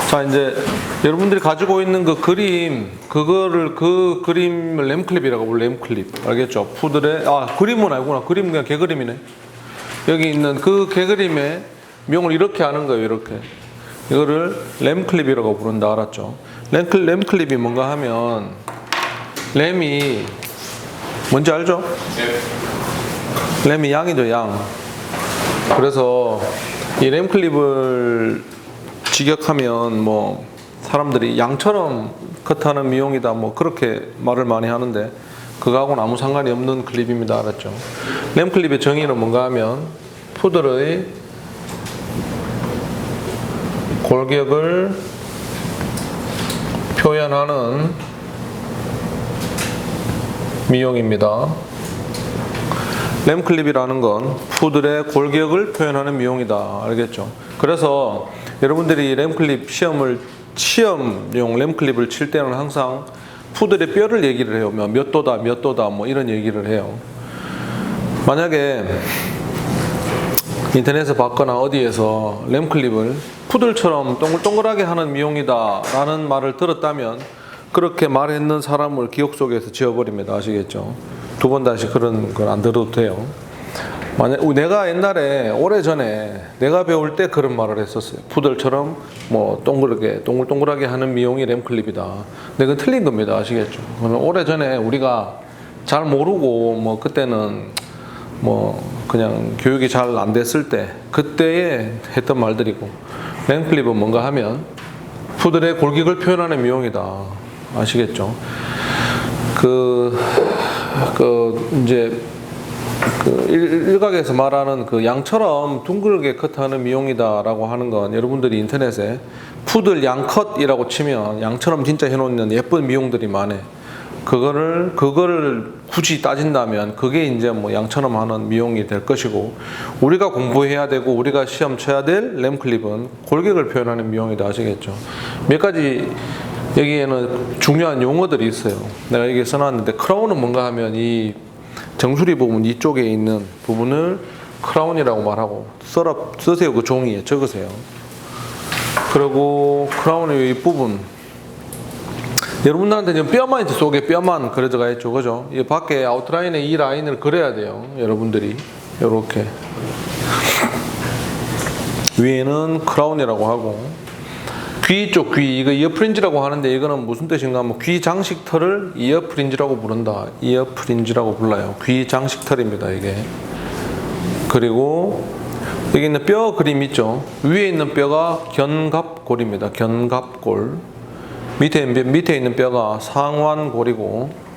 자, 이제 여러분들이 가지고 있는 그 그림, 그 그림을 램클립이라고 불러, 램클립. 알겠죠? 푸들의, 그림은 아니구나. 그림은 그냥 개그림이네. 여기 있는 그 개그림의 명을 이렇게 하는 거예요, 이렇게. 이거를 램클립이라고 부른다, 알았죠? 램클립이 뭔가 하면, 램이, 뭔지 알죠? 네. 램이 양이죠, 양. 그래서 이 램클립을 직역하면 뭐 사람들이 양처럼 컷하는 미용이다 뭐 그렇게 말을 많이 하는데 그거하고는 아무 상관이 없는 클립입니다. 알았죠? 램클립의 정의는 뭔가 하면 푸들의 골격을 표현하는 미용입니다. 램클립이라는 건 푸들의 골격을 표현하는 미용이다. 알겠죠? 그래서 여러분들이 시험용 램클립을 칠 때는 항상 푸들의 뼈를 얘기를 해요. 몇 도다, 몇 도다, 뭐 이런 얘기를 해요. 만약에 인터넷에 봤거나 어디에서 램클립을 푸들처럼 동글동글하게 하는 미용이다 라는 말을 들었다면 그렇게 말했는 사람을 기억 속에서 지워버립니다. 아시겠죠? 두 번 다시 그런 걸 안 들어도 돼요. 만약 내가 옛날에 오래전에 내가 배울 때 그런 말을 했었어요. 푸들처럼 뭐 동글동글하게 하는 미용이 램클립이다. 근데 그건 틀린 겁니다. 아시겠죠? 오래전에 우리가 잘 모르고 뭐 그때는 뭐 그냥 교육이 잘 안 됐을 때 그때에 했던 말들이고 램클립은 뭔가 하면 푸들의 골격을 표현하는 미용이다. 아시겠죠? 이제 일각에서 말하는 그 양처럼 둥글게 컷하는 미용이다라고 하는 건 여러분들이 인터넷에 푸들 양컷이라고 치면 양처럼 진짜 해놓는 예쁜 미용들이 많아요. 그거를 굳이 따진다면 그게 이제 뭐 양처럼 하는 미용이 될 것이고 우리가 공부해야 되고 우리가 시험 쳐야 될 램클립은 골격을 표현하는 미용이다. 아시겠죠? 몇 가지 여기에는 중요한 용어들이 있어요. 내가 여기 써놨는데 크라운은 뭔가 하면 이 정수리 부분 이쪽에 있는 부분을 크라운이라고 말하고 쓰세요. 그 종이에 적으세요. 그리고 크라운의 이 부분 여러분들한테 지금 뼈만 있지 속에 뼈만 그려져가 있죠. 그죠? 이 밖에 아웃라인에 이 라인을 그려야 돼요. 여러분들이 이렇게 위에는 크라운이라고 하고 귀 쪽 귀 이거 이어프린지라고 하는데 이거는 무슨 뜻인가 하면 귀 장식털을 이어프린지라고 부른다. 이어프린지라고 불러요. 귀 장식털입니다. 이게. 그리고 여기 있는 뼈 그림 있죠. 위에 있는 뼈가 견갑골입니다. 견갑골. 밑에 있는 뼈가 상완골이고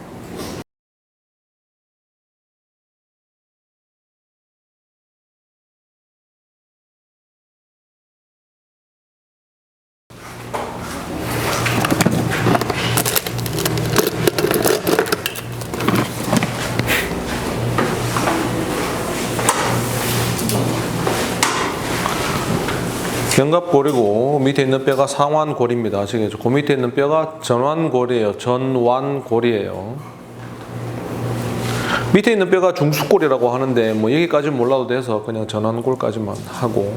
견갑골이고 밑에 있는 뼈가 상완골입니다. 아시겠죠? 그 밑에 있는 뼈가 전완골이에요. 전완골이에요. 밑에 있는 뼈가 중수골이라고 하는데 뭐 여기까지는 몰라도 돼서 그냥 전완골까지만 하고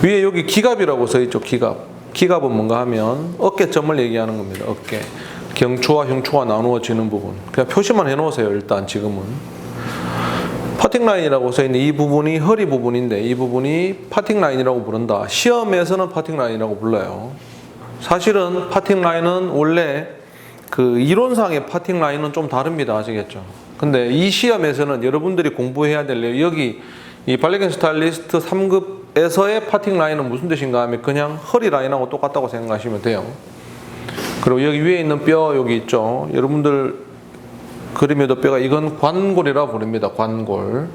위에 여기 기갑이라고 써있죠. 기갑은 뭔가 하면 어깨점을 얘기하는 겁니다. 어깨 경추와 흉추가 나누어지는 부분 그냥 표시만 해놓으세요. 일단 지금은 파팅 라인이라고 써있는 이 부분이 허리 부분인데 이 부분이 파팅 라인이라고 부른다. 시험에서는 파팅 라인이라고 불러요. 사실은 파팅 라인은 원래 그 이론상의 파팅 라인은 좀 다릅니다. 아시겠죠? 근데 이 시험에서는 여러분들이 공부해야 될 여기 이 발레겐 스타일리스트 3급에서의 파팅 라인은 무슨 뜻인가 하면 그냥 허리 라인하고 똑같다고 생각하시면 돼요. 그리고 여기 위에 있는 뼈 여기 있죠. 여러분들 그림에도 뼈가 이건 관골이라고 부릅니다. 관골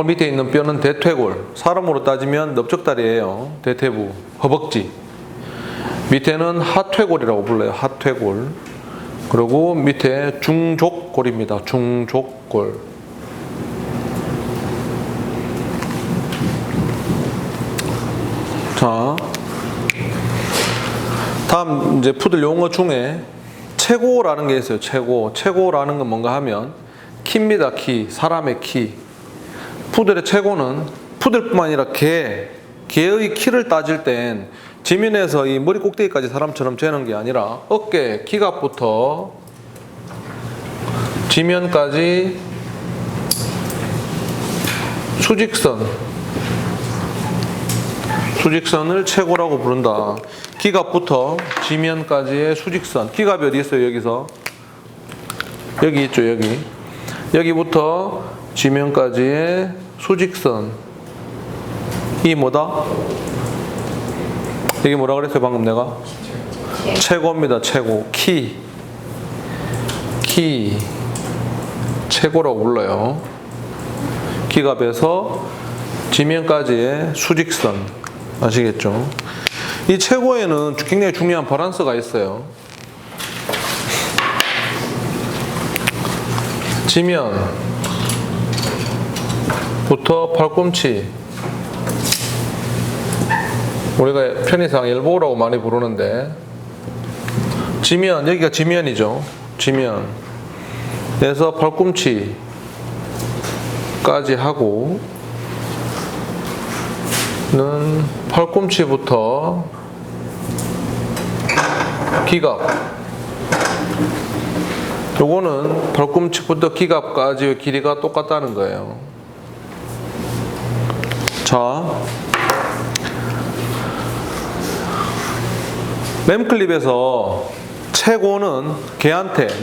밑에 있는 뼈는 대퇴골. 사람으로 따지면 넓적다리예요. 대퇴부, 허벅지. 밑에는 하퇴골이라고 불러요. 하퇴골. 그리고 밑에 중족골입니다. 중족골. 자, 다음 이제 푸들 용어 중에 최고라는 게 있어요. 최고라는 건 뭔가 하면 키입니다. 키. 사람의 키. 푸들의 최고는 푸들뿐만 아니라 개의 키를 따질 땐 지면에서 이 머리 꼭대기까지 사람처럼 재는 게 아니라 어깨 기갑부터 지면까지 수직선을 최고라고 부른다. 기갑부터 지면까지의 수직선. 기갑이 어디 있어요? 여기서 여기 있죠. 여기부터 지면까지의 수직선. 이 뭐다? 이게 뭐라 그랬어요? 방금 내가? 최고입니다. 최고. 키. 최고라고 불러요. 기갑에서 지면까지의 수직선. 아시겠죠? 이 최고에는 굉장히 중요한 바란스가 있어요. 지면부터 팔꿈치. 우리가 편의상 엘보우라고 많이 부르는데, 지면, 여기가 지면이죠. 지면에서 팔꿈치까지 하고, 는 팔꿈치부터 기갑. 요거는 팔꿈치부터 기갑까지의 길이가 똑같다는 거예요. 자, 램클립에서 최고는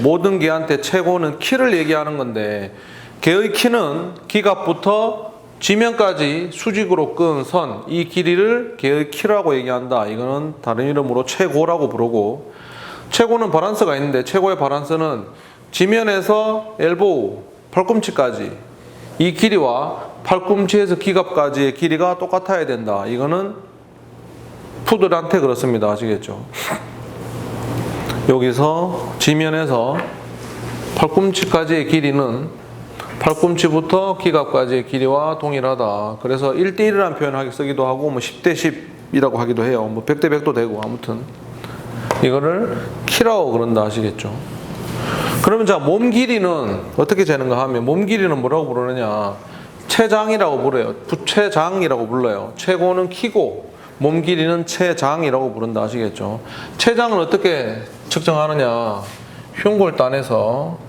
모든 개한테 최고는 키를 얘기하는 건데, 개의 키는 기갑부터 지면까지 수직으로 끈 선, 이 길이를 개의 키라고 얘기한다. 이거는 다른 이름으로 최고라고 부르고, 최고는 바란스가 있는데, 최고의 바란스는 지면에서 엘보우, 팔꿈치까지 이 길이와 팔꿈치에서 기갑까지의 길이가 똑같아야 된다. 이거는 푸들한테 그렇습니다. 아시겠죠? 여기서 지면에서 팔꿈치까지의 길이는 팔꿈치부터 기갑까지의 길이와 동일하다. 그래서 1대1이라는 표현을 쓰기도 하고, 10대10이라고 하기도 해요. 100대100도 되고, 아무튼. 이거를 키라고 그런다. 아시겠죠? 그러면 자, 몸 길이는 어떻게 재는가 하면, 몸 길이는 뭐라고 부르느냐? 체장이라고 불러요. 부체장이라고 불러요. 최고는 키고, 몸 길이는 체장이라고 부른다. 아시겠죠? 체장은 어떻게 측정하느냐? 흉골단에서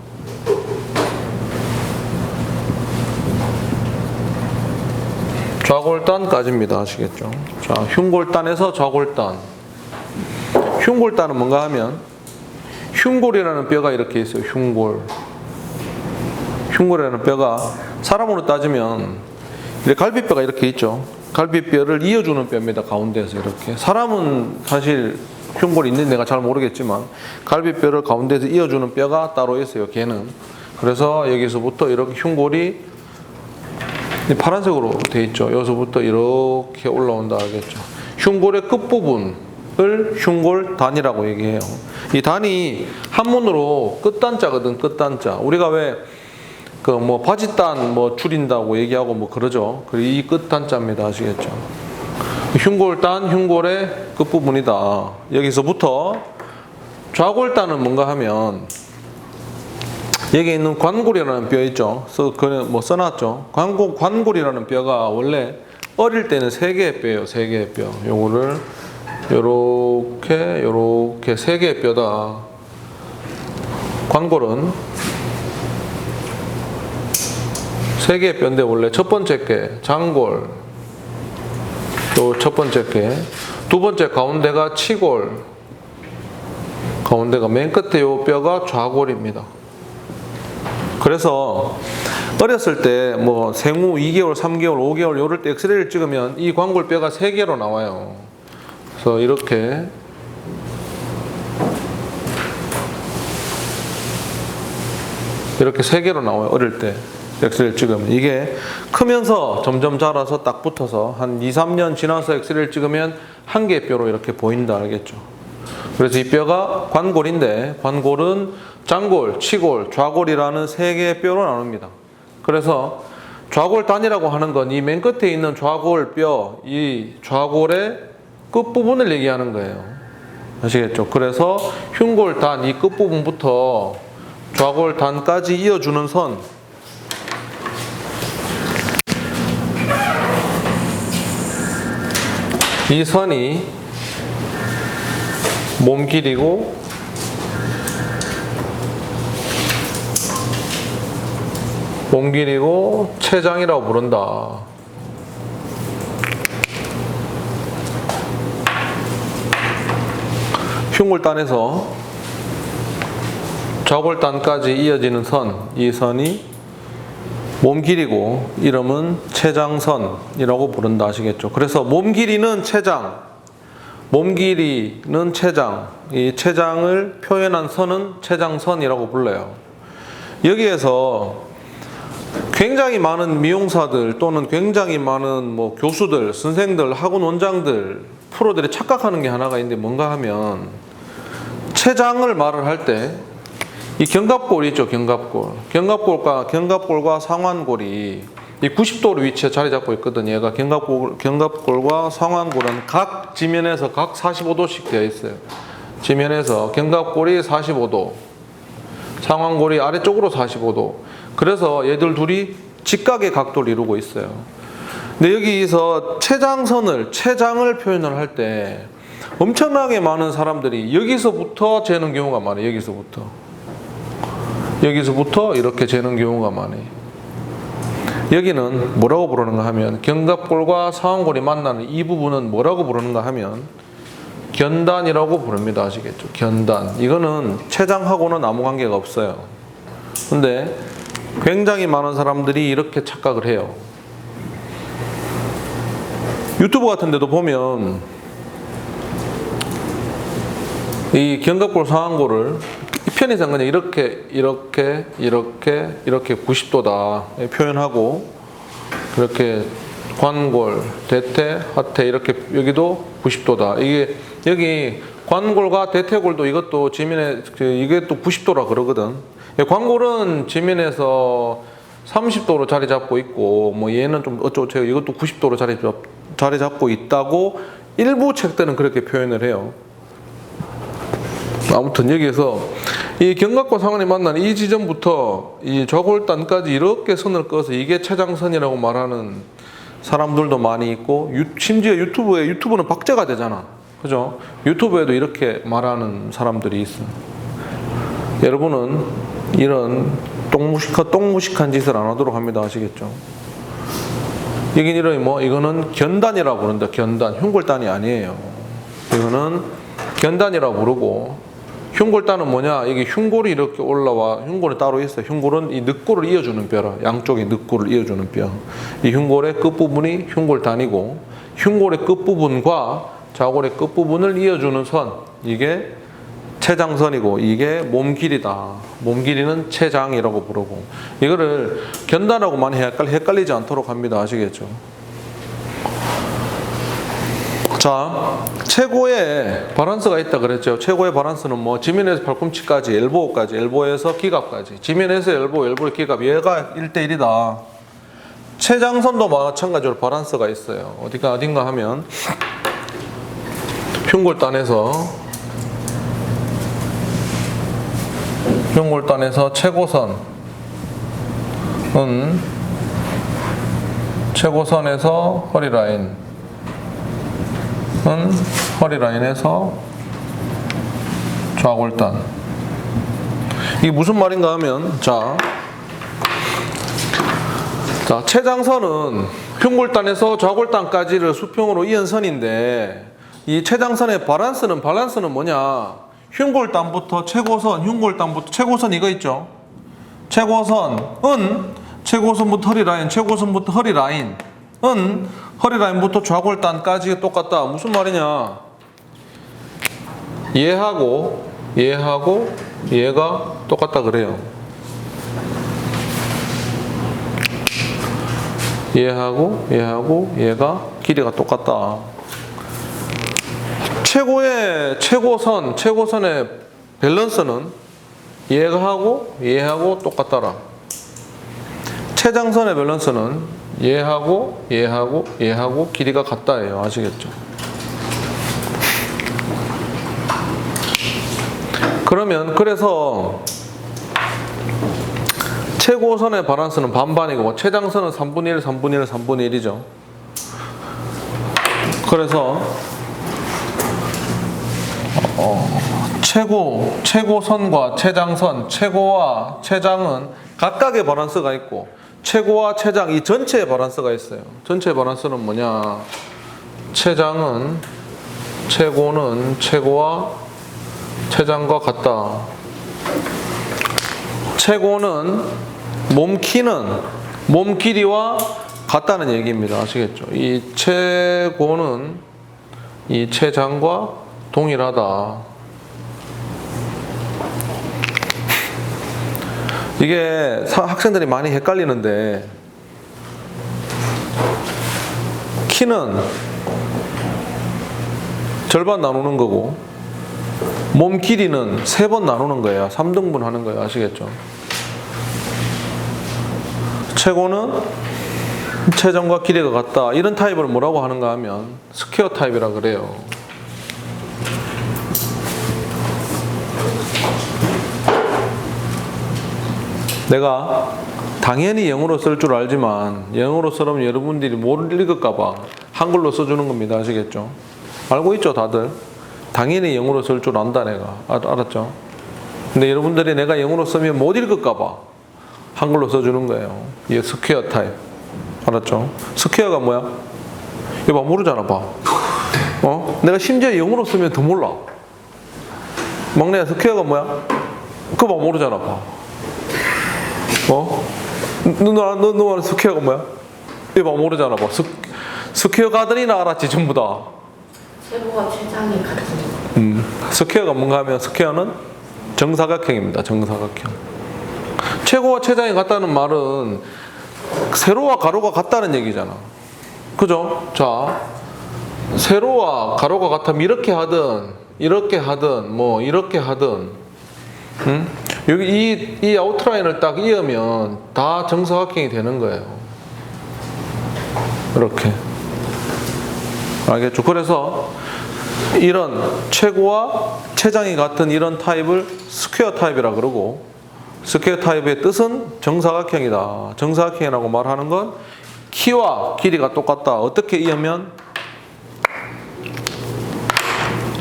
좌골단까지입니다. 아시겠죠? 자, 흉골단에서 좌골단. 흉골단은 뭔가 하면, 흉골이라는 뼈가 이렇게 있어요. 흉골이라는 뼈가 사람으로 따지면 갈비뼈가 이렇게 있죠. 갈비뼈를 이어주는 뼈입니다. 가운데에서 이렇게. 사람은 사실 흉골이 있는 데가 잘 모르겠지만 갈비뼈를 가운데에서 이어주는 뼈가 따로 있어요. 개는. 그래서 여기서부터 이렇게 흉골이 파란색으로 되어 있죠. 여기서부터 이렇게 올라온다 알겠죠. 흉골의 끝부분을 흉골단이라고 얘기해요. 이 단이 한문으로 끝단자거든. 끝단자. 우리가 왜 바짓단 줄인다고 얘기하고 그러죠. 이 끝단자입니다. 아시겠죠? 흉골단, 흉골의 끝부분이다. 여기서부터 좌골단은 뭔가 하면, 여기 있는 관골이라는 뼈 있죠. 써놨죠. 관골이라는 뼈가 원래 어릴 때는 3개의 뼈예요. 3개의 뼈. 요거를 요렇게 3개의 뼈다. 관골은 3개의 뼈인데, 원래 첫 번째 게 장골, 또 첫 번째 게, 두 번째 가운데가 치골, 가운데가 맨 끝에 요 뼈가 좌골입니다. 그래서 어렸을 때 생후 2개월, 3개월, 5개월 요럴 때 엑스레이를 찍으면 이 관골뼈가 3개로 나와요. 그래서 이렇게 이렇게 3개로 나와요. 어릴 때 엑스레이를 찍으면. 이게 크면서 점점 자라서 딱 붙어서 한 2, 3년 지나서 엑스레이를 찍으면 한 개의 뼈로 이렇게 보인다. 알겠죠? 그래서 이 뼈가 관골인데, 관골은 장골, 치골, 좌골이라는 3개의 뼈로 나눕니다. 그래서 좌골단이라고 하는 건 이 맨 끝에 있는 좌골뼈, 이 좌골의 끝부분을 얘기하는 거예요. 아시겠죠? 그래서 흉골단, 이 끝부분부터 좌골단까지 이어주는 선, 이 선이 몸 길이고 체장이라고 부른다. 흉골단에서 좌골단까지 이어지는 선, 이 선이 몸 길이고 이름은 체장선이라고 부른다. 아시겠죠? 그래서 몸 길이는 체장, 이 체장을 표현한 선은 체장선이라고 불러요. 여기에서 굉장히 많은 미용사들 또는 굉장히 많은 뭐 교수들, 선생들, 학원 원장들, 프로들이 착각하는 게 하나가 있는데 뭔가 하면 체장을 말을 할 때 이 견갑골이 있죠, 견갑골과 상완골이 이 90도로 위치해 자리 잡고 있거든요. 얘가 견갑골과 상완골은 각 지면에서 각 45도씩 되어 있어요. 지면에서 견갑골이 45도, 상완골이 아래쪽으로 45도. 그래서 얘들 둘이 직각의 각도를 이루고 있어요. 근데 여기서 체장을 표현을 할 때 엄청나게 많은 사람들이 여기서부터 재는 경우가 많아요. 여기서부터 이렇게 재는 경우가 많아요. 여기는 뭐라고 부르는가 하면 견갑골과 상완골이 만나는 이 부분은 뭐라고 부르는가 하면 견단이라고 부릅니다. 아시겠죠? 견단. 이거는 체장하고는 아무 관계가 없어요. 근데 굉장히 많은 사람들이 이렇게 착각을 해요. 유튜브 같은 데도 보면 이 견갑골 상완골을 이 편의상 그냥 이렇게 90도다 표현하고, 이렇게 관골, 대퇴, 하퇴 이렇게 여기도 90도다. 이게 여기 관골과 대퇴골도 이것도 지면에 이게 또 90도라 그러거든. 관골은 지면에서 30도로 자리 잡고 있고, 뭐 얘는 좀 어쩌고저쩌고 이것도 90도로 자리 잡고 있다고 일부 책들은 그렇게 표현을 해요. 아무튼 여기에서 이 견갑골 상완이 만나는 이 지점부터 이 좌골단까지 이렇게 선을 그어서 이게 체장선이라고 말하는 사람들도 많이 있고, 심지어 유튜브는 박제가 되잖아. 그죠? 유튜브에도 이렇게 말하는 사람들이 있어. 여러분은 이런 똥무식한 짓을 안 하도록 합니다. 아시겠죠? 여긴 이거는 견단이라고 부른다. 견단. 흉골단이 아니에요. 이거는 견단이라고 부르고, 흉골단은 뭐냐? 여기 흉골이 이렇게 올라와. 흉골이 따로 있어요. 흉골은 이 늑골을 이어주는 뼈라. 양쪽에 늑골을 이어주는 뼈. 이 흉골의 끝부분이 흉골단이고, 흉골의 끝부분과 좌골의 끝부분을 이어주는 선, 이게 체장선이고, 이게 몸 길이다. 몸 길이는 체장이라고 부르고, 이거를 견단하고 많이 헷갈리지 않도록 합니다. 아시겠죠? 자, 최고의 바란스가 있다 그랬죠. 최고의 바란스는 뭐 지면에서 팔꿈치까지, 엘보에서 기갑까지, 지면에서 엘보에 기갑, 얘가 1대1이다. 체장선도 마찬가지로 바란스가 있어요. 어딘가 하면 흉골단에서 최고선에서 허리라인에서 좌골단. 이게 무슨 말인가 하면, 자, 체장선은 흉골단에서 좌골단까지를 수평으로 이은 선인데, 이 체장선의 바란스는 뭐냐? 흉골단부터 최고선 이거 있죠? 최고선부터 허리라인은 허리라인부터 좌골단까지 똑같다. 무슨 말이냐? 얘하고 얘가 똑같다 그래요. 얘하고 얘가 길이가 똑같다. 최고선의 밸런스는 얘하고 똑같더라. 체장선의 밸런스는 얘하고 길이가 같다예요. 아시겠죠? 그래서 최고선의 바란스는 반반이고, 체장선은 3분의 1이죠. 그래서 최고선과 최장선, 최고와 최장은 각각의 바란스가 있고 최고와 최장 이 전체의 바란스가 있어요. 전체의 바란스는 뭐냐? 최고는 최고와 최장과 같다. 최고는 몸 길이와 같다는 얘기입니다. 아시겠죠? 이 최고는 이 최장과 동일하다. 이게 학생들이 많이 헷갈리는데 키는 절반 나누는 거고 몸 길이는 3번 나누는 거예요. 3등분 하는 거예요. 아시겠죠? 최고는 최장과 길이가 같다. 이런 타입을 뭐라고 하는가 하면 스퀘어 타입이라 그래요. 내가 당연히 영어로 쓸 줄 알지만 영어로 쓰려면 여러분들이 못 읽을까봐 한글로 써주는 겁니다. 아시겠죠? 알고 있죠 다들? 당연히 영어로 쓸 줄 안다 내가. 알았죠? 근데 여러분들이 내가 영어로 쓰면 못 읽을까봐 한글로 써주는 거예요. 이게 스퀘어 타입. 알았죠? 스퀘어가 뭐야? 이거 봐 모르잖아 봐. 내가 심지어 영어로 쓰면 더 몰라. 막내야 스퀘어가 뭐야? 그거 봐 모르잖아 봐. 너 스퀘어가 뭐야? 이거 봐 모르잖아 봐. 스퀘어 가든이나 알았지 전부 다. 최고와 최장이 같은 거. 스퀘어가 뭔가 하면 스퀘어는 정사각형입니다. 정사각형. 최고와 최장이 같다는 말은 세로와 가로가 같다는 얘기잖아. 그죠? 자, 세로와 가로가 같으면 이렇게 하든 이렇게 하든 뭐 이렇게 하든 여기 이 아웃라인을 딱 이으면 다 정사각형이 되는 거예요. 이렇게. 알겠죠? 그래서 이런 최고와 최장이 같은 이런 타입을 스퀘어 타입이라 그러고 스퀘어 타입의 뜻은 정사각형이다. 정사각형이라고 말하는 건 키와 길이가 똑같다. 어떻게 이으면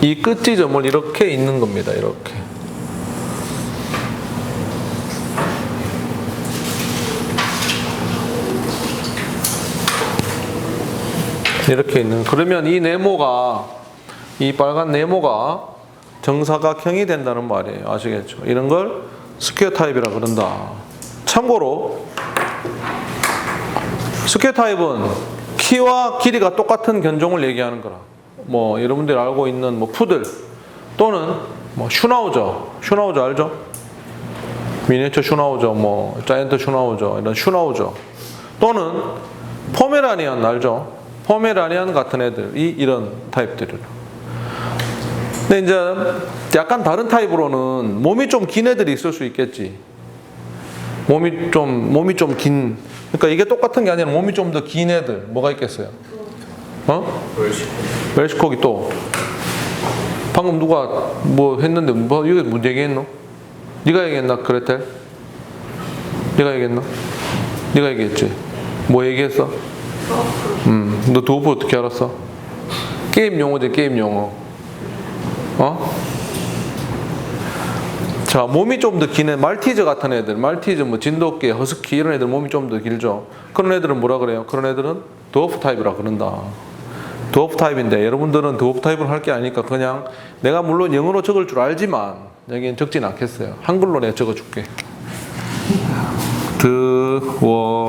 이 끝지점을 이렇게 잇는 겁니다. 이렇게. 이렇게 있는. 그러면 이 네모가 이 빨간 네모가 정사각형이 된다는 말이에요. 아시겠죠? 이런 걸 스퀘어 타입이라 그런다. 참고로 스퀘어 타입은 키와 길이가 똑같은 견종을 얘기하는 거라. 뭐 여러분들이 알고 있는 뭐 푸들 또는 뭐 슈나우저 알죠? 미니어처 슈나우저, 뭐 자이언트 슈나우저 이런 슈나우저 또는 포메라니안 알죠? 포메라니안 같은 애들이 이런 타입들이에요. 근데 이제 약간 다른 타입으로는 몸이 좀 긴 애들이 있을 수 있겠지. 몸이 좀 긴. 그러니까 이게 똑같은 게 아니라 몸이 좀 더 긴 애들 뭐가 있겠어요? 웰시코기 또. 방금 누가 뭐 했는데 뭐 이게 뭐 얘기했노? 네가 얘기했나 그레텔? 네가 얘기했나? 네가 얘기했지. 뭐 얘기했어? 너 도어프 어떻게 알았어? 게임 용어지 게임 용어. 자, 몸이 좀 더 긴 애, 말티즈 같은 애들, 말티즈, 뭐 진돗개, 허스키 이런 애들 몸이 좀 더 길죠. 그런 애들은 뭐라 그래요? 그런 애들은 드워프 타입이라 그런다. 드워프 타입인데 여러분들은 드워프 타입을 할 게 아니니까 그냥 내가 물론 영어로 적을 줄 알지만 여기는 적진 않겠어요. 한글로 내가 적어줄게. 드워프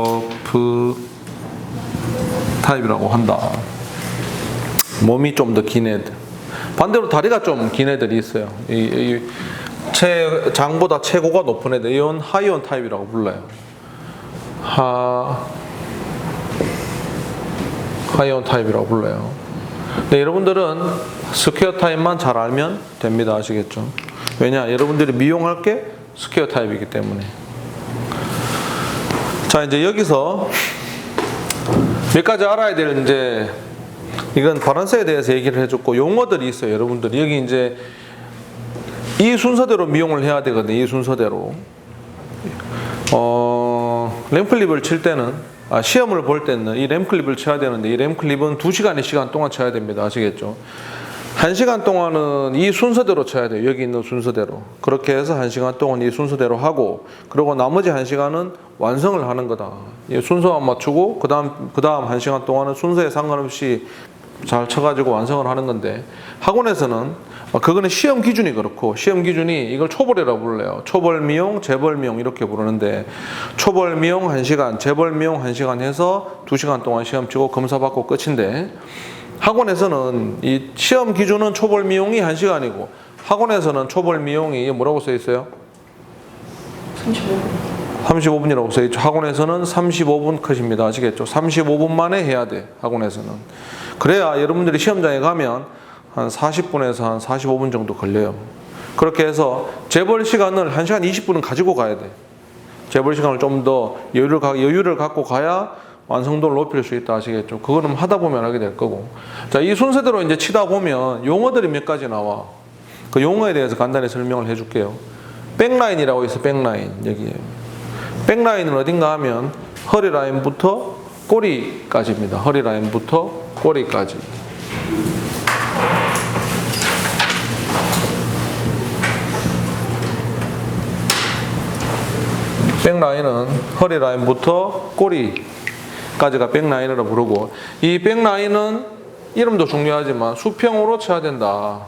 타입이라고 한다. 몸이 좀 더 긴 애들. 반대로 다리가 좀 긴 애들이 있어요. 장보다 최고가 높은 애들. 이건 하이온 타입이라고 불러요. 하이온 타입이라고 불러요. 네, 여러분들은 스퀘어 타입만 잘 알면 됩니다. 아시겠죠? 왜냐? 여러분들이 미용할 게 스퀘어 타입이기 때문에. 자, 이제 여기서 몇 가지 알아야 될 이제 이건 바란스에 대해서 얘기를 해줬고 용어들이 있어요. 여러분들 여기 이제 이 순서대로 미용을 해야 되거든요. 이 순서대로. 램클립을 칠 때는 시험을 볼 때는 이 램클립을 쳐야 되는데 이 램클립은 2시간의 시간 동안 쳐야 됩니다. 아시겠죠? 1시간 동안은 이 순서대로 쳐야 돼요. 여기 있는 순서대로. 그렇게 해서 1시간 동안 이 순서대로 하고, 그리고 나머지 1시간은 완성을 하는 거다. 이 순서만 맞추고 그 다음 1시간 동안은 순서에 상관없이 잘 쳐가지고 완성을 하는 건데, 학원에서는 그거는 시험 기준이 그렇고, 시험 기준이 이걸 초벌이라고 불러요. 초벌 미용, 재벌 미용 이렇게 부르는데, 초벌 미용 1시간, 재벌 미용 1시간 해서 2시간 동안 시험 치고 검사 받고 끝인데, 학원에서는 이 시험 기준은 초벌 미용이 1시간이고, 학원에서는 초벌 미용이 뭐라고 써 있어요? 35분이라고 써 있죠. 학원에서는 35분 컷입니다. 아시겠죠? 35분 만에 해야 돼, 학원에서는. 그래야 여러분들이 시험장에 가면 한 40분에서 한 45분 정도 걸려요. 그렇게 해서 재벌 시간을 1시간 20분은 가지고 가야 돼. 재벌 시간을 좀 더 여유를 갖고 가야 완성도를 높일 수 있다. 아시겠죠? 그거는 하다 보면 하게 될 거고. 자, 이 순서대로 이제 치다 보면 용어들이 몇 가지 나와. 그 용어에 대해서 간단히 설명을 해줄게요. 백라인이라고 있어, 백라인. 여기에. 백라인은 어딘가 하면 허리 라인부터 꼬리까지입니다. 허리 라인부터 꼬리까지. 백라인은 허리 라인부터 꼬리까지가 백라인이라고 부르고, 이 백라인은 이름도 중요하지만 수평으로 쳐야 된다.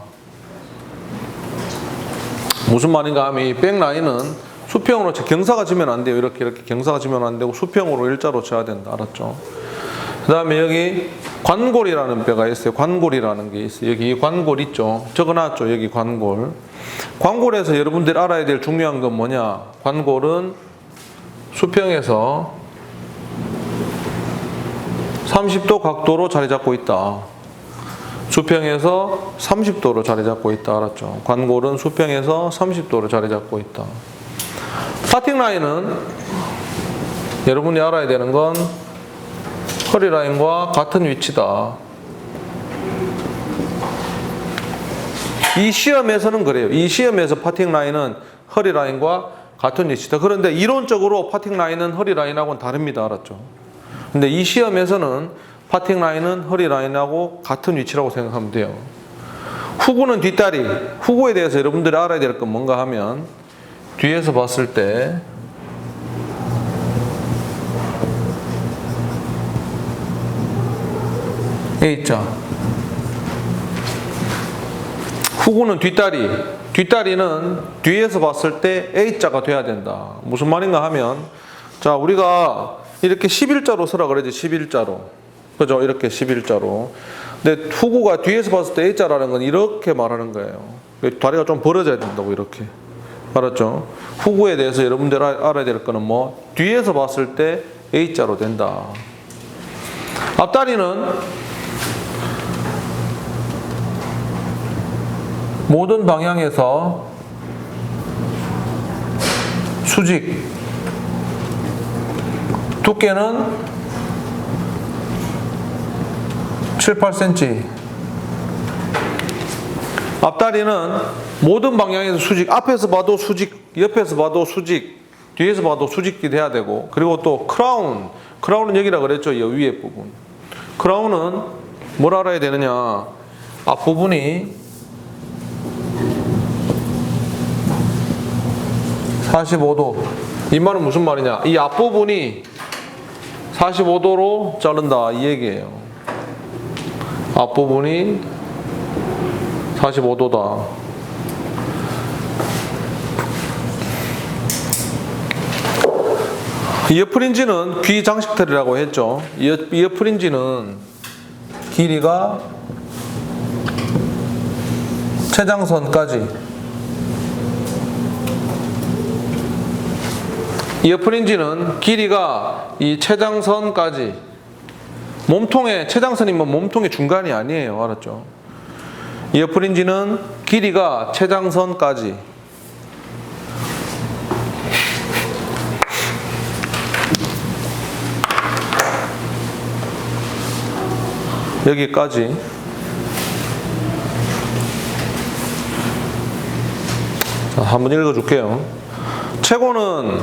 무슨 말인가 하면 이 백라인은 수평으로 경사가 지면 안 돼요. 이렇게 경사가 지면 안 되고 수평으로 일자로 쳐야 된다. 알았죠? 그 다음에 여기 관골이라는 뼈가 있어요. 관골이라는 게 있어요. 여기 이 관골 있죠? 적어놨죠? 여기 관골. 관골에서 여러분들이 알아야 될 중요한 건 뭐냐? 관골은 수평에서 30도 각도로 자리 잡고 있다. 수평에서 30도로 자리 잡고 있다. 알았죠? 관골은 수평에서 30도로 자리 잡고 있다. 파팅 라인은 여러분이 알아야 되는 건 허리 라인과 같은 위치다. 이 시험에서는 그래요. 이 시험에서 파팅 라인은 허리 라인과 같은 위치다. 그런데 이론적으로 파팅 라인은 허리 라인하고는 다릅니다. 알았죠? 근데 이 시험에서는 파팅 라인은 허리 라인하고 같은 위치라고 생각하면 돼요. 후구는 뒷다리. 후구에 대해서 여러분들이 알아야 될 건 뭔가 하면, 뒤에서 봤을 때 A자. 후구는 뒷다리. 뒷다리는 뒤에서 봤을 때 A자가 돼야 된다. 무슨 말인가 하면, 자, 우리가 이렇게 11자로 서라 그러지. 11자로. 그죠? 이렇게 11자로. 근데 후구가 뒤에서 봤을 때 A자라는 건 이렇게 말하는 거예요. 다리가 좀 벌어져야 된다고, 이렇게. 알았죠? 후구에 대해서 여러분들 알아야 될 거는 뭐, 뒤에서 봤을 때 A자로 된다. 앞다리는 모든 방향에서 수직. 두께는 7, 8cm. 앞다리는 모든 방향에서 수직. 앞에서 봐도 수직, 옆에서 봐도 수직, 뒤에서 봐도 수직이 돼야 되고, 그리고 또 크라운. 크라운은 여기라 그랬죠. 이 위에 부분. 크라운은 뭘 알아야 되느냐. 앞부분이 45도. 이 말은 무슨 말이냐. 이 앞부분이 45도로 자른다. 이 얘기예요. 앞부분이 45도다. 이어프린지는 귀 장식털이라고 했죠. 이어프린지는 길이가 최장선까지. 이어프린지는 길이가 이 최장선까지. 몸통에, 최장선이면 몸통의 중간이 아니에요. 알았죠? 이어프린지는 길이가 최장선까지. 여기까지. 자, 한번 읽어줄게요. 최고는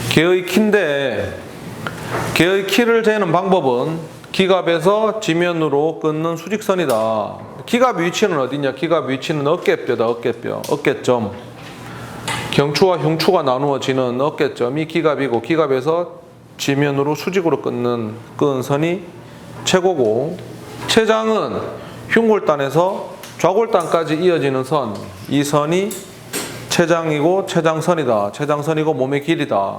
개의 키인데, 개의 키를 재는 방법은 기갑에서 지면으로 끊는 수직선이다. 기갑 위치는 어디냐? 기갑 위치는 어깨뼈다. 어깨뼈. 어깨점. 경추와 흉추가 나누어지는 어깨점이 기갑이고 기갑에서 지면으로 수직으로 끄는 선이 최고고 최장은 흉골단에서 좌골단까지 이어지는 선. 이 선이 최장이고 최장선이다. 최장선이고 몸의 길이다.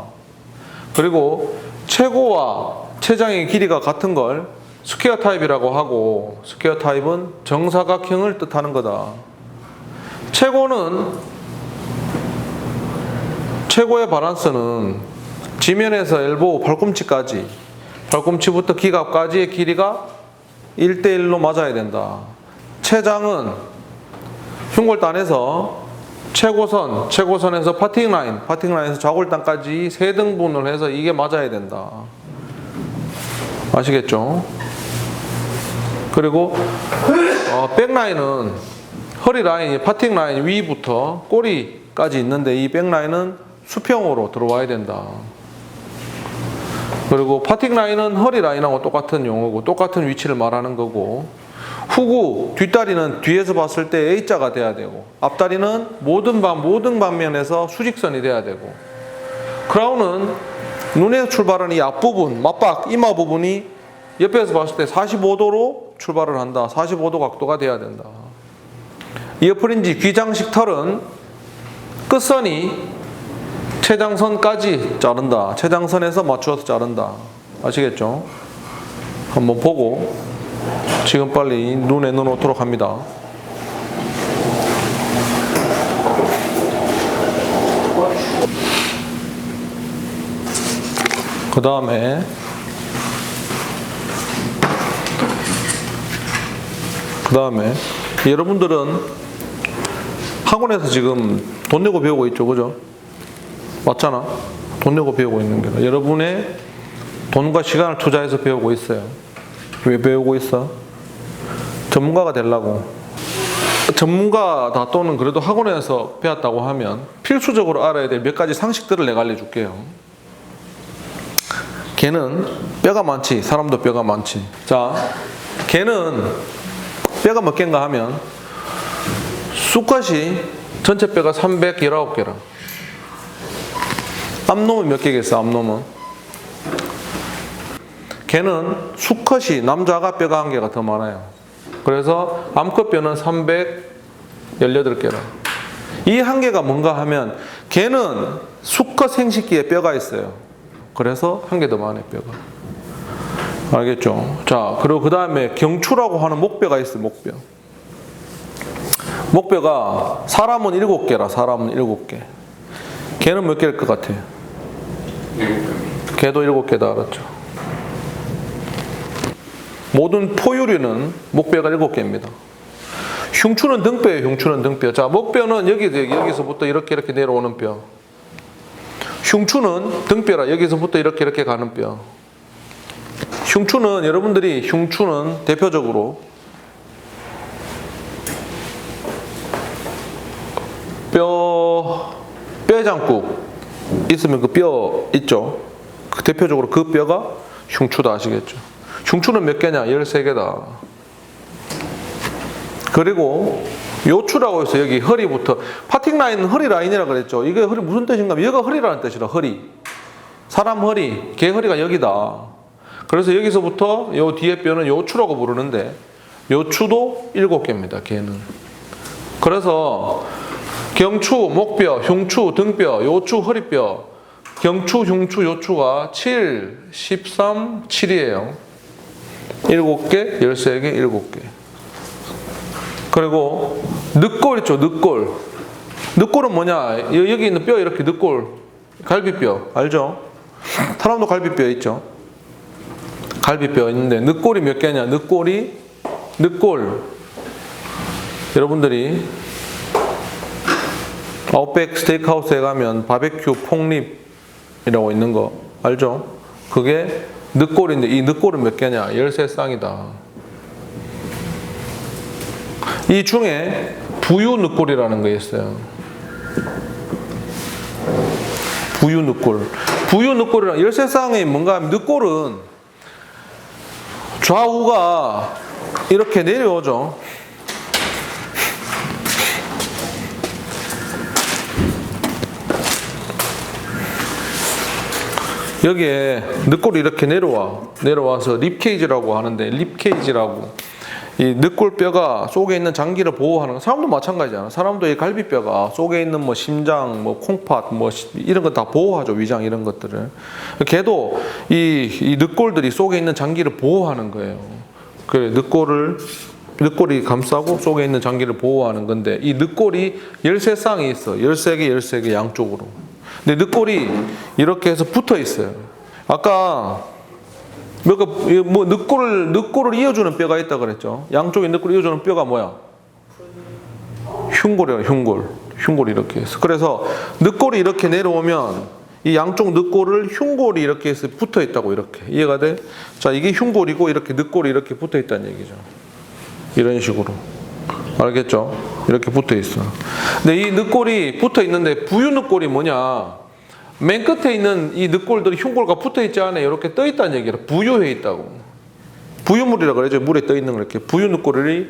그리고 최고와 최장의 길이가 같은 걸 스퀘어 타입이라고 하고 스퀘어 타입은 정사각형을 뜻하는 거다. 최고의 바란스는 지면에서 엘보우 팔꿈치까지 팔꿈치부터 기갑까지의 길이가 1대1로 맞아야 된다. 최장은 흉골단에서 최고선에서 파팅라인에서 좌골단까지 3등분을 해서 이게 맞아야 된다. 아시겠죠? 그리고 백라인은 허리 라인이 파팅 라인 위부터 꼬리까지 있는데 이 백라인은 수평으로 들어와야 된다. 그리고 파팅 라인은 허리 라인하고 똑같은 용어고 똑같은 위치를 말하는 거고 후구 뒷다리는 뒤에서 봤을 때 A자가 돼야 되고 앞다리는 모든 방면에서 수직선이 돼야 되고 크라운은 눈에서 출발하는 이 앞부분 맞박 이마 부분이 옆에서 봤을 때 45도로 출발을 한다. 45도 각도가 돼야 된다. 이어프린지 귀장식 털은 끝선이 최장선까지 자른다. 최장선에서 맞추어서 자른다. 아시겠죠? 한번 보고 지금 빨리 눈에 넣어놓도록 합니다. 그 다음에 여러분들은 학원에서 지금 돈 내고 배우고 있죠, 그죠? 맞잖아. 돈 내고 배우고 있는 게 여러분의 돈과 시간을 투자해서 배우고 있어요. 왜 배우고 있어? 전문가가 되려고. 전문가다 또는 그래도 학원에서 배웠다고 하면 필수적으로 알아야 될 몇 가지 상식들을 내가 알려줄게요. 개는 뼈가 많지. 사람도 뼈가 많지. 자, 개는 뼈가 몇 개인가 하면 수컷이 전체 뼈가 319개라. 암놈은 몇 개겠어? 암놈은 개는 수컷이 남자가 뼈가 1개가 더 많아요. 그래서 암컷 뼈는 318개라. 이 1개가 뭔가 하면 개는 수컷 생식기에 뼈가 있어요. 그래서 1개 더 많아요, 뼈가. 알겠죠? 자, 그리고 그 다음에 경추라고 하는 목뼈가 있어요, 목뼈. 목뼈가 사람은 7개라, 사람은 7개. 개는 몇 개일 것 같아요? 7개. 개도 7개다, 알았죠? 모든 포유류는 목뼈가 7개입니다. 흉추는 등뼈예요, 흉추는 등뼈. 자, 목뼈는 여기서부터 이렇게 내려오는 뼈. 흉추는 등뼈라, 여기서부터 이렇게 가는 뼈. 흉추는 여러분들이 대표적으로 뼈장국 있으면 그 뼈 있죠. 그 대표적으로 그 뼈가 흉추다. 아시겠죠? 흉추는 몇 개냐? 13개다. 그리고 요추라고 해서 여기 허리부터 파팅 라인은 허리 라인이라고 그랬죠. 이게 허리 무슨 뜻인가 하면 여기가 허리라는 뜻이라. 허리. 사람 허리, 개 허리가 여기다. 그래서 여기서부터 요 뒤에 뼈는 요추라고 부르는데 요추도 7개입니다. 개는. 그래서 경추, 목뼈, 흉추, 등뼈, 요추, 허리뼈, 경추, 흉추, 요추가 7, 13, 7이에요. 7개, 13개, 7개. 그리고 늑골 있죠, 늑골. 늑골은 뭐냐? 여기 있는 뼈 이렇게 늑골. 갈비뼈, 알죠? 사람도 갈비뼈 있죠? 갈비뼈 있는데 늑골이 몇 개냐? 늑골. 여러분들이 아웃백 스테이크하우스에 가면 바베큐 폭립이라고 있는 거 알죠? 그게 늑골인데 이 늑골은 몇 개냐? 13쌍이다. 이 중에 부유 늑골이라는 게 있어요. 부유 늑골. 부유 늑골이란 13쌍이 뭔가 하면 늑골은 좌우가 이렇게 내려오죠. 여기에 늑골이 이렇게 내려와서 립케이지라고 하는데, 립케이지라고 이 늑골뼈가 속에 있는 장기를 보호하는 거. 사람도 마찬가지잖아. 사람도 이 갈비뼈가 속에 있는 뭐 심장, 뭐 콩팥, 뭐 이런 거 다 보호하죠. 위장 이런 것들을. 걔도 이 늑골들이 속에 있는 장기를 보호하는 거예요. 그래, 늑골이 감싸고 속에 있는 장기를 보호하는 건데, 이 늑골이 13쌍이 있어. 13개 양쪽으로. 근데 늑골이 이렇게 해서 붙어 있어요. 아까 뭐 늑골을 이어주는 뼈가 있다 그랬죠. 양쪽에 늑골을 이어주는 뼈가 뭐야? 흉골이야, 흉골. 흉골이 이렇게 해서. 그래서 늑골이 이렇게 내려오면 이 양쪽 늑골을 흉골이 이렇게 해서 붙어 있다고, 이렇게. 이해가 돼? 자, 이게 흉골이고 이렇게 늑골이 이렇게 붙어 있다는 얘기죠. 이런 식으로. 알겠죠? 이렇게 붙어 있어. 근데 이 늑골이 붙어 있는데 부유 늑골이 뭐냐? 맨 끝에 있는 이 늑골들이 흉골과 붙어 있지 않아요. 이렇게 떠 있다는 얘기라. 부유해 있다고. 부유물이라 그러죠. 물에 떠 있는 거 이렇게. 부유 늑골이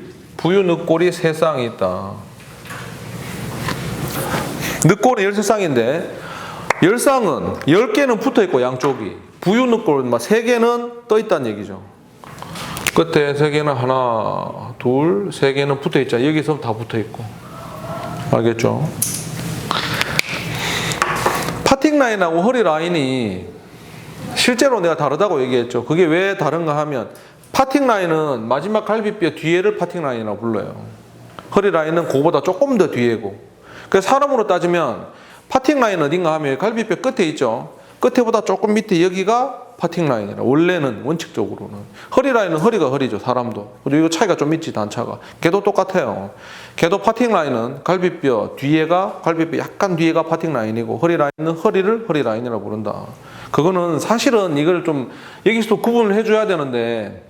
3쌍이 있다. 늑골은 13쌍인데 10쌍은 10개는 붙어 있고 양쪽이. 부유 늑골은 3개는 떠 있다는 얘기죠. 끝에 3개는 하나, 둘, 3개는 붙어 있잖아. 여기서 다 붙어 있고. 알겠죠? 파팅 라인하고 허리 라인이 실제로 내가 다르다고 얘기했죠. 그게 왜 다른가 하면, 파팅 라인은 마지막 갈비뼈 뒤에를 파팅 라인이라고 불러요. 허리 라인은 그거보다 조금 더 뒤에고. 그래서 사람으로 따지면 파팅 라인 어딘가 하면 갈비뼈 끝에 있죠. 끝에보다 조금 밑에 여기가 파팅 라인이라. 원래는 원칙적으로는 허리 라인은 허리가 허리죠. 사람도. 이거 차이가 좀 있지, 단차가. 걔도 똑같아요. 걔도 파팅 라인은 갈비뼈 약간 뒤에가 파팅 라인이고, 허리 라인은 허리를 허리 라인이라고 부른다. 그거는 사실은 이걸 좀 여기서 구분을 해줘야 되는데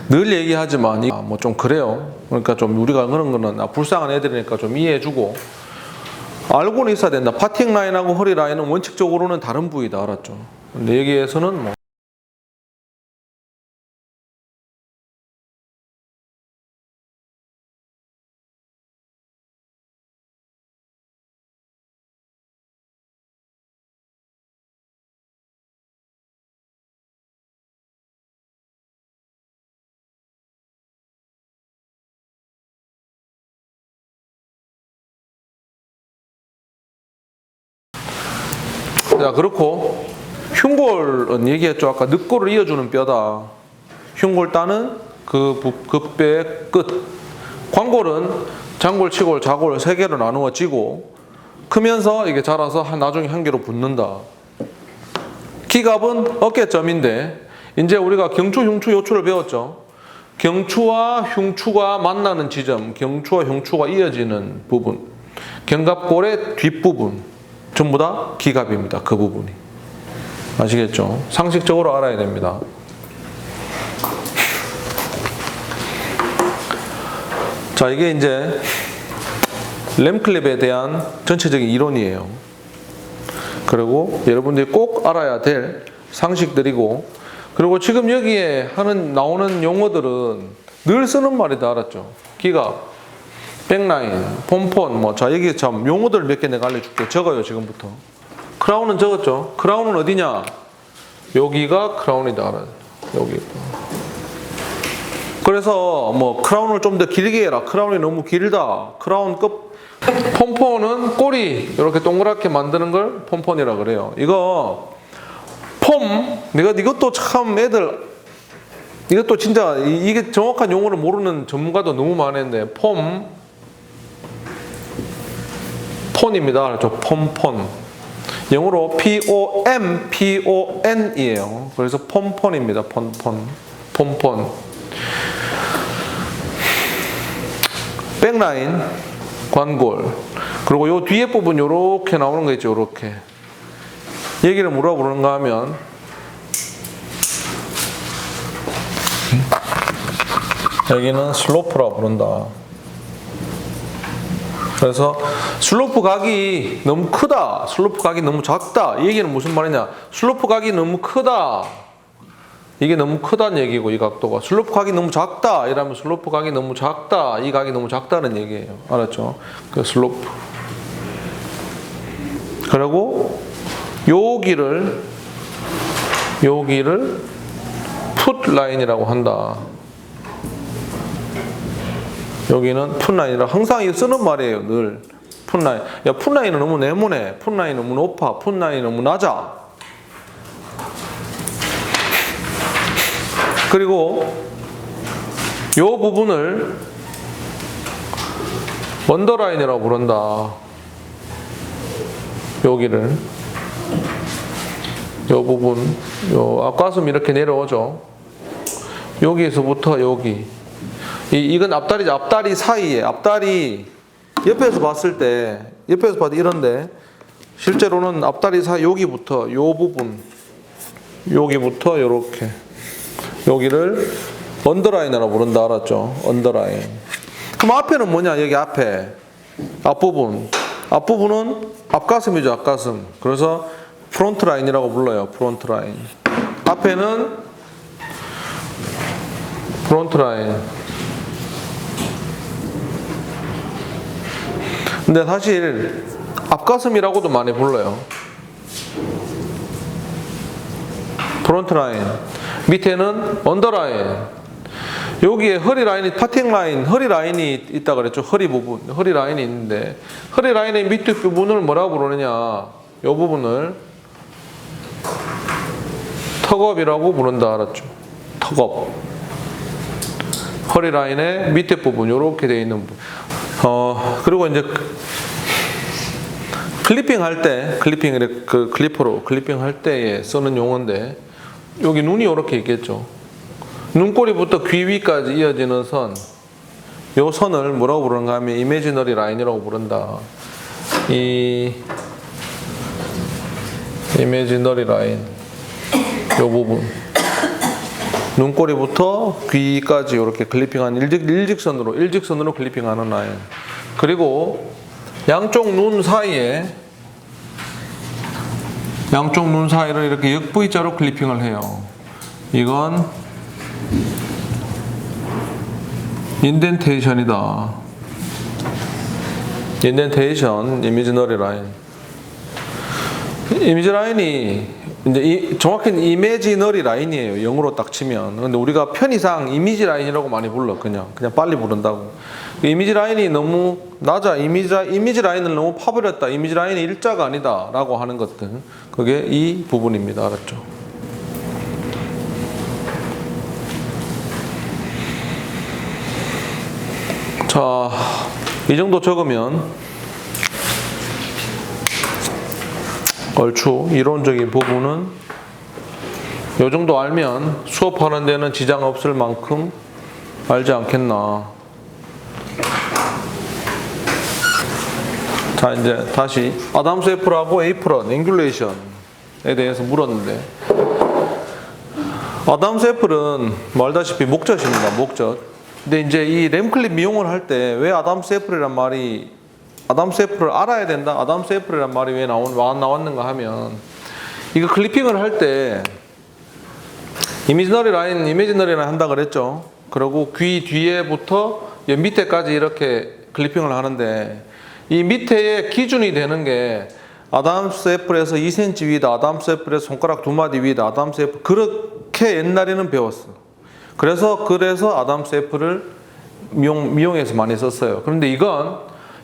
늘 얘기하지만 뭐 좀 그래요. 그러니까 좀 우리가 그런 거는 불쌍한 애들이니까 좀 이해해주고 알고는 있어야 된다. 파팅 라인하고 허리 라인은 원칙적으로는 다른 부위다. 알았죠? 근데 여기에서는 뭐 자, 그렇고 흉골은 얘기했죠. 아까 늑골을 이어주는 뼈다. 흉골 따는 그 뼈의 끝. 광골은 장골, 치골, 좌골 3개로 나누어지고 크면서 이게 자라서 나중에 한 개로 붙는다. 기갑은 어깨점인데, 이제 우리가 경추, 흉추, 요추를 배웠죠. 경추와 흉추가 만나는 지점, 경추와 흉추가 이어지는 부분, 견갑골의 뒷부분 전부 다 기갑입니다. 그 부분이. 아시겠죠? 상식적으로 알아야 됩니다. 자, 이게 이제 램클립에 대한 전체적인 이론이에요. 그리고 여러분들이 꼭 알아야 될 상식들이고, 그리고 지금 여기에 나오는 용어들은 늘 쓰는 말이다. 알았죠? 기갑, 백라인, 폼폰, 뭐. 자, 여기 참 용어들 몇 개 내가 알려줄게. 적어요, 지금부터. 크라운은 적었죠? 크라운은 어디냐? 여기가 크라운이다. 여기. 그래서 뭐 크라운을 좀 더 길게 해라. 크라운이 너무 길다. 크라운 끝. 폼폰은 꼬리 이렇게 동그랗게 만드는 걸 폼폰이라 그래요. 이거 이것도 참 이것도 진짜 이게 정확한 용어를 모르는 전문가도 너무 많은데, 폰입니다. 알죠? 폼폰. 영어로 PON이에요. 그래서 폼폰입니다. 폼폰. 백라인, 관골. 그리고 요 뒤에 부분 요렇게 나오는 거 있죠. 요렇게. 얘기를 뭐라고 부르는가 하면 여기는 슬로프라고 부른다. 그래서 슬로프 각이 너무 크다, 슬로프 각이 너무 작다, 이 얘기는 무슨 말이냐? 슬로프 각이 너무 크다, 이게 너무 크다는 얘기고, 이 각도가. 슬로프 각이 너무 작다 이러면 슬로프 각이 너무 작다, 이 각이 너무 작다는 얘기예요. 알았죠? 그 슬로프. 그리고 여기를 여기를 풋 라인이라고 한다. 여기는 풋 라인이라 항상 이거 쓰는 말이에요. 늘 풋 라인. 야, 풋 라인은 너무 네모네. 풋 라인 너무 높아. 풋 라인 너무 낮아. 그리고 이 부분을 언더라인이라고 부른다. 여기를 이 부분, 요 앞가슴 이렇게 내려오죠. 여기에서부터 여기. 이건 앞다리죠. 앞다리 사이에, 앞다리 옆에서 봤을 때, 옆에서 봐도 이런데 실제로는 앞다리 사이 여기부터 요 부분, 여기부터 요렇게 여기를 언더라인이라고 부른다. 알았죠? 언더라인. 그럼 앞에는 뭐냐? 여기 앞에 앞부분. 앞부분은 앞가슴이죠. 앞가슴. 그래서 프론트 라인이라고 불러요. 프론트 라인. 앞에는 프론트 라인. 근데 사실 앞가슴이라고도 많이 불러요. 프론트 라인. 밑에는 언더 라인. 여기에 허리 라인이 파팅 라인, 허리 라인이 있다 그랬죠. 허리 부분, 허리 라인이 있는데 허리 라인의 밑에 부분을 뭐라고 부르느냐? 이 부분을 턱업이라고 부른다. 알았죠? 턱업. 허리 라인의 밑에 부분, 이렇게 되어 있는 부분. 그리고 이제 클리핑 할 때, 그 클리퍼로 클리핑 할 때에 쓰는 용어인데, 여기 눈이 이렇게 있겠죠. 눈꼬리부터 귀 위까지 이어지는 선, 요 선을 뭐라고 부르는가 하면 이미지너리 라인이라고 부른다. 이 이미지너리 라인, 요 부분. 눈꼬리부터 귀까지 이렇게 클리핑한 일직선으로 클리핑하는 라인. 그리고 양쪽 눈 사이를 이렇게 역V자로 클리핑을 해요. 이건 인덴테이션이다. 인덴테이션, 이미지너리 라인. 이미지 라인이 이제 정확히는 이미지너리 라인이에요. 영어로 딱 치면. 근데 우리가 편의상 이미지 라인이라고 많이 불러. 그냥 빨리 부른다고. 이미지 라인이 너무 낮아. 이미지 라인을 너무 파버렸다. 이미지 라인이 일자가 아니다. 라고 하는 것들. 그게 이 부분입니다. 알았죠? 자, 이 정도 적으면 얼추 이론적인 부분은 이 정도 알면 수업하는 데는 지장 없을 만큼 알지 않겠나. 자, 이제 다시 아담스 애플하고 에이프런, 앵귤레이션에 대해서 물었는데, 아담스 애플은 말다시피 목젖입니다. 목젖. 근데 이제 이 램클립 미용을 할 때 왜 아담스 애플이란 말이, 아담스 애플을 알아야 된다. 아담스 애플이란 말이 왜 나왔는가 하면, 이거 클리핑을 할 때 이미지너리 라인 한다 그랬죠. 그리고 귀 뒤에부터 밑에까지 이렇게 클리핑을 하는데, 이 밑에의 기준이 되는 게 아담스 애플에서 2cm 위다, 아담스 애플에서 손가락 2마디 위다, 아담스 애플, 그렇게 옛날에는 배웠어. 그래서 아담스 애플을 미용에서 많이 썼어요. 그런데 이건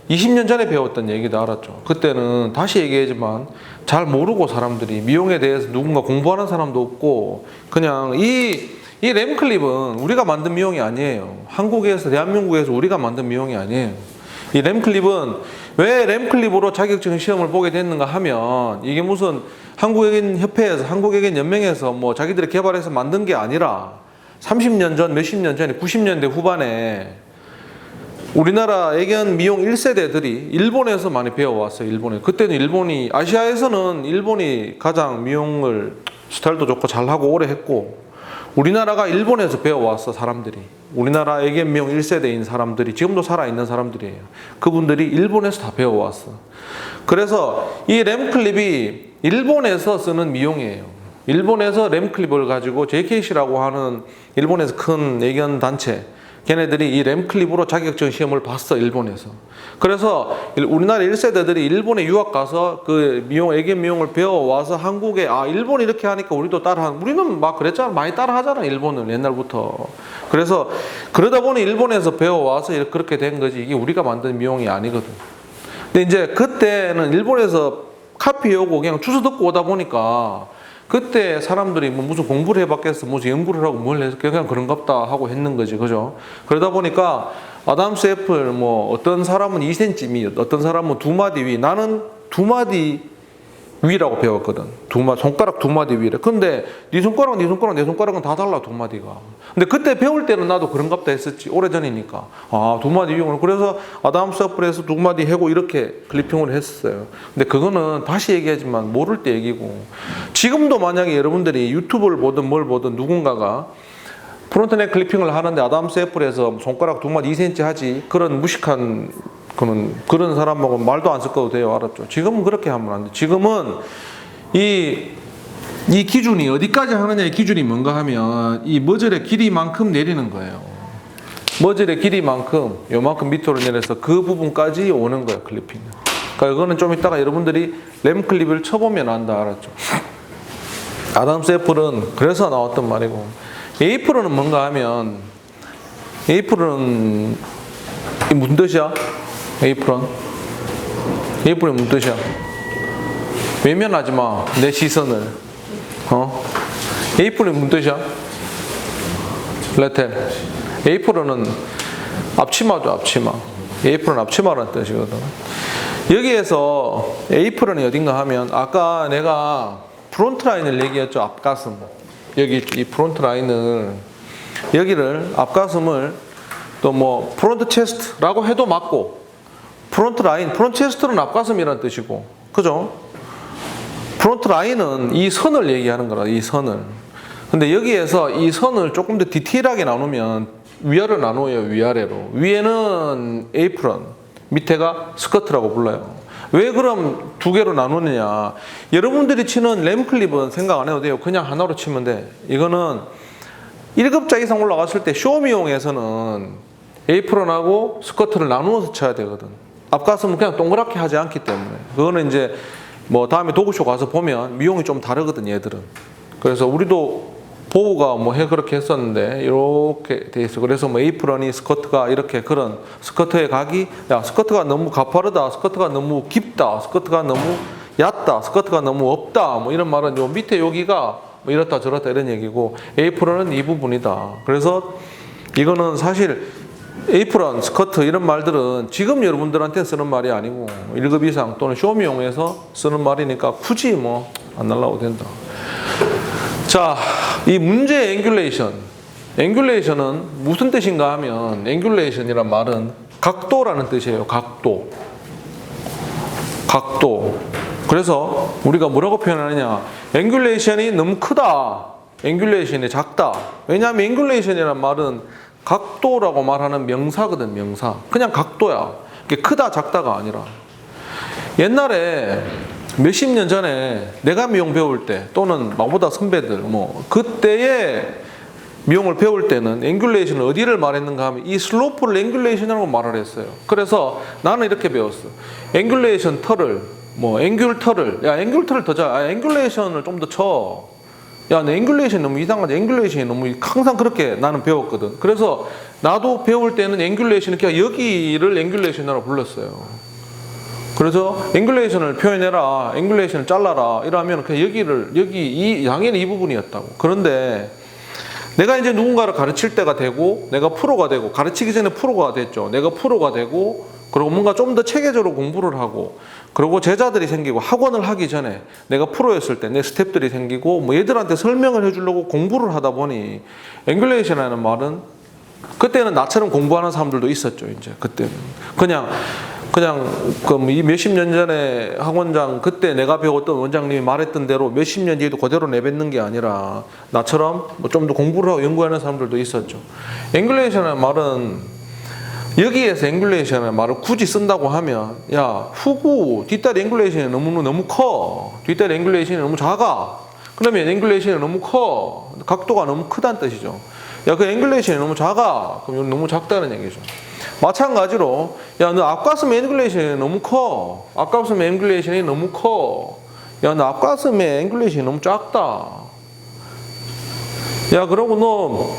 20년 전에 배웠던 얘기도 알았죠. 그때는 다시 얘기하지만 잘 모르고 사람들이 미용에 대해서 누군가 공부하는 사람도 없고, 그냥 이 램클립은 우리가 만든 미용이 아니에요. 한국에서, 대한민국에서 우리가 만든 미용이 아니에요. 이 램클립은 왜 램클립으로 자격증 시험을 보게 됐는가 하면, 이게 무슨 한국외계인 협회에서, 한국외계인 연맹에서 뭐 자기들이 개발해서 만든 게 아니라 30년 전, 몇십 년 전에 90년대 후반에 우리나라 애견 미용 1세대들이 일본에서 많이 배워왔어요. 일본에. 그때는 일본이, 아시아에서는 일본이 가장 미용을 스타일도 좋고 잘하고 오래 했고, 우리나라가 일본에서 배워왔어. 사람들이. 우리나라 애견 미용 1세대인 사람들이, 지금도 살아있는 사람들이에요. 그분들이 일본에서 다 배워왔어. 그래서 이 램클립이 일본에서 쓰는 미용이에요. 일본에서 램클립을 가지고 JKC라고 하는 일본에서 큰 애견 단체, 걔네들이 이 램클립으로 자격증 시험을 봤어, 일본에서. 그래서 우리나라 1세대들이 일본에 유학 가서 그 애견 미용을 배워와서 한국에 일본 이렇게 하니까 우리도 우리는 막 그랬잖아. 많이 따라 하잖아, 일본은 옛날부터. 그래서 그러다 보니 일본에서 배워와서 그렇게 된 거지. 이게 우리가 만든 미용이 아니거든. 근데 이제 그때는 일본에서 카피 오고 그냥 주워 듣고 오다 보니까 그때 사람들이 뭐 무슨 공부를 해봤겠어, 무슨 연구를 하고 뭘 해서 그냥 그런갑다 하고 했는 거지, 그죠? 그러다 보니까 아담스 애플 뭐 어떤 사람은 2cm 위, 어떤 사람은 2마디 위, 나는 2마디 위라고 배웠거든. 손가락 2마디 위래. 근데 네 손가락, 내 손가락은 다 달라, 2마디가. 근데 그때 배울 때는 나도 그런갑다 했었지. 오래전이니까. 2마디 위용을. 그래서 아담스 애플에서 2마디 해고 이렇게 클리핑을 했어요. 근데 그거는 다시 얘기하지만 모를 때 얘기고. 지금도 만약에 여러분들이 유튜브를 보든 뭘 보든 누군가가 프론트넥 클리핑을 하는데 아담스 애플에서 손가락 2마디 2cm 하지. 그런 무식한 그런 사람하고 말도 안 섞어도 돼요. 알았죠? 지금은 그렇게 하면 안 돼. 지금은 이 기준이 어디까지 하느냐의 기준이 뭔가 하면 이 머즐의 길이만큼 내리는 거예요. 머즐의 길이만큼 요만큼 밑으로 내려서 그 부분까지 오는 거예요, 클리핑. 그러니까 이거는 좀 이따가 여러분들이 램 클립을 쳐보면 안다. 알았죠? 아담스 애플은 그래서 나왔던 말이고, 에이프론은 뭔가 하면 에이프론은 무슨 뜻이야? 에이프론이 무슨 뜻이야? 외면하지 마, 내 시선을. 에이프론이 무슨 뜻이야? 레텔. 에이프론은 앞치마죠, 앞치마. 에이프론 앞치마라는 뜻이거든. 여기에서 에이프론이 어딘가 하면 아까 내가 프론트 라인을 얘기했죠, 앞가슴. 여기 이 프론트 라인을 여기를 앞가슴을 또 뭐 프론트 체스트라고 해도 맞고, 프론트 라인, 프론트 체스트는 앞가슴이라는 뜻이고, 그죠? 프론트 라인은 이 선을 얘기하는 거라, 이 선을. 근데 여기에서 이 선을 조금 더 디테일하게 나누면 위아래로 나누어요, 위아래로. 위에는 에이프런, 밑에가 스커트라고 불러요. 왜 그럼 두 개로 나누느냐? 여러분들이 치는 램클립은 생각 안 해도 돼요. 그냥 하나로 치면 돼. 이거는 1급자 이상 올라갔을 때 쇼미용에서는 에이프런하고 스커트를 나누어서 쳐야 되거든. 앞가슴은 그냥 동그랗게 하지 않기 때문에. 그거는 이제 뭐 다음에 도구쇼 가서 보면 미용이 좀 다르거든, 얘들은. 그래서 우리도 보우가 뭐 그렇게 했었는데 이렇게 돼 있어. 그래서 뭐 에이프런이 스커트가 이렇게 그런 스커트의 각이, 야 스커트가 너무 가파르다, 스커트가 너무 깊다, 스커트가 너무 얕다, 스커트가 너무 없다, 뭐 이런 말은 요 밑에 여기가 뭐 이렇다 저렇다 이런 얘기고, 에이프런은 이 부분이다. 그래서 이거는 사실 에이프런, 스커트 이런 말들은 지금 여러분들한테 쓰는 말이 아니고 1급 이상 또는 쇼미용에서 쓰는 말이니까 굳이 뭐 안 날라도 된다. 자, 이 문제의 앵귤레이션은 무슨 뜻인가 하면, 앵귤레이션이란 말은 각도라는 뜻이에요. 각도. 그래서 우리가 뭐라고 표현하느냐? 앵귤레이션이 너무 크다, 앵귤레이션이 작다. 왜냐하면 앵귤레이션이란 말은 각도라고 말하는 명사거든, 명사. 그냥 각도야. 이게 크다 작다가 아니라. 옛날에 몇십 년 전에 내가 미용 배울 때, 또는 나보다 선배들 뭐 그때의 미용을 배울 때는 앵귤레이션을 어디를 말했는가 하면 이 슬로프를 앵귤레이션이라고 말을 했어요. 그래서 나는 이렇게 배웠어. 앵귤레이션 털을 뭐 앵귤 털을 앵귤레이션을 좀 더 쳐. 야, 내 앵귤레이션 너무 이상하지. 앵귤레이션이 너무 항상 그렇게 나는 배웠거든. 그래서 나도 배울 때는 앵귤레이션을 그냥 여기를 앵귤레이션이라고 불렀어요. 그래서 앵귤레이션을 표현해라, 앵귤레이션을 잘라라 이러면 그냥 여기 이 양에는 이 부분이었다고. 그런데 내가 이제 누군가를 가르칠 때가 되고, 내가 프로가 되고, 가르치기 전에 프로가 됐죠. 내가 프로가 되고, 그리고 뭔가 좀 더 체계적으로 공부를 하고, 그리고 제자들이 생기고, 학원을 하기 전에 내가 프로였을 때 내 스텝들이 생기고, 뭐 얘들한테 설명을 해주려고 공부를 하다 보니 앵귤레이션이라는 말은, 그때는 나처럼 공부하는 사람들도 있었죠. 이제 그때는 그냥 그 몇십 년 전에 학원장, 그때 내가 배웠던 원장님이 말했던 대로 몇십 년 뒤에도 그대로 내뱉는 게 아니라 나처럼 뭐 좀 더 공부를 하고 연구하는 사람들도 있었죠. 앵귤레이션이라는 말은, 여기에서 앵귤레이션이라는 말을 굳이 쓴다고 하면, 야, 후구 뒷다리 앵귤레이션이 너무 커, 뒷다리 앵귤레이션이 너무 작아, 그러면 앵귤레이션이 너무 커, 각도가 너무 크다는 뜻이죠. 야, 그 앵글레이션이 너무 작아. 그럼 이건 너무 작다는 얘기죠. 마찬가지로, 야, 너 앞가슴 앵글레이션이 너무 커. 앞가슴 앵글레이션이 너무 커. 야, 너 앞가슴에 앵글레이션이 너무 작다. 야, 그러고 너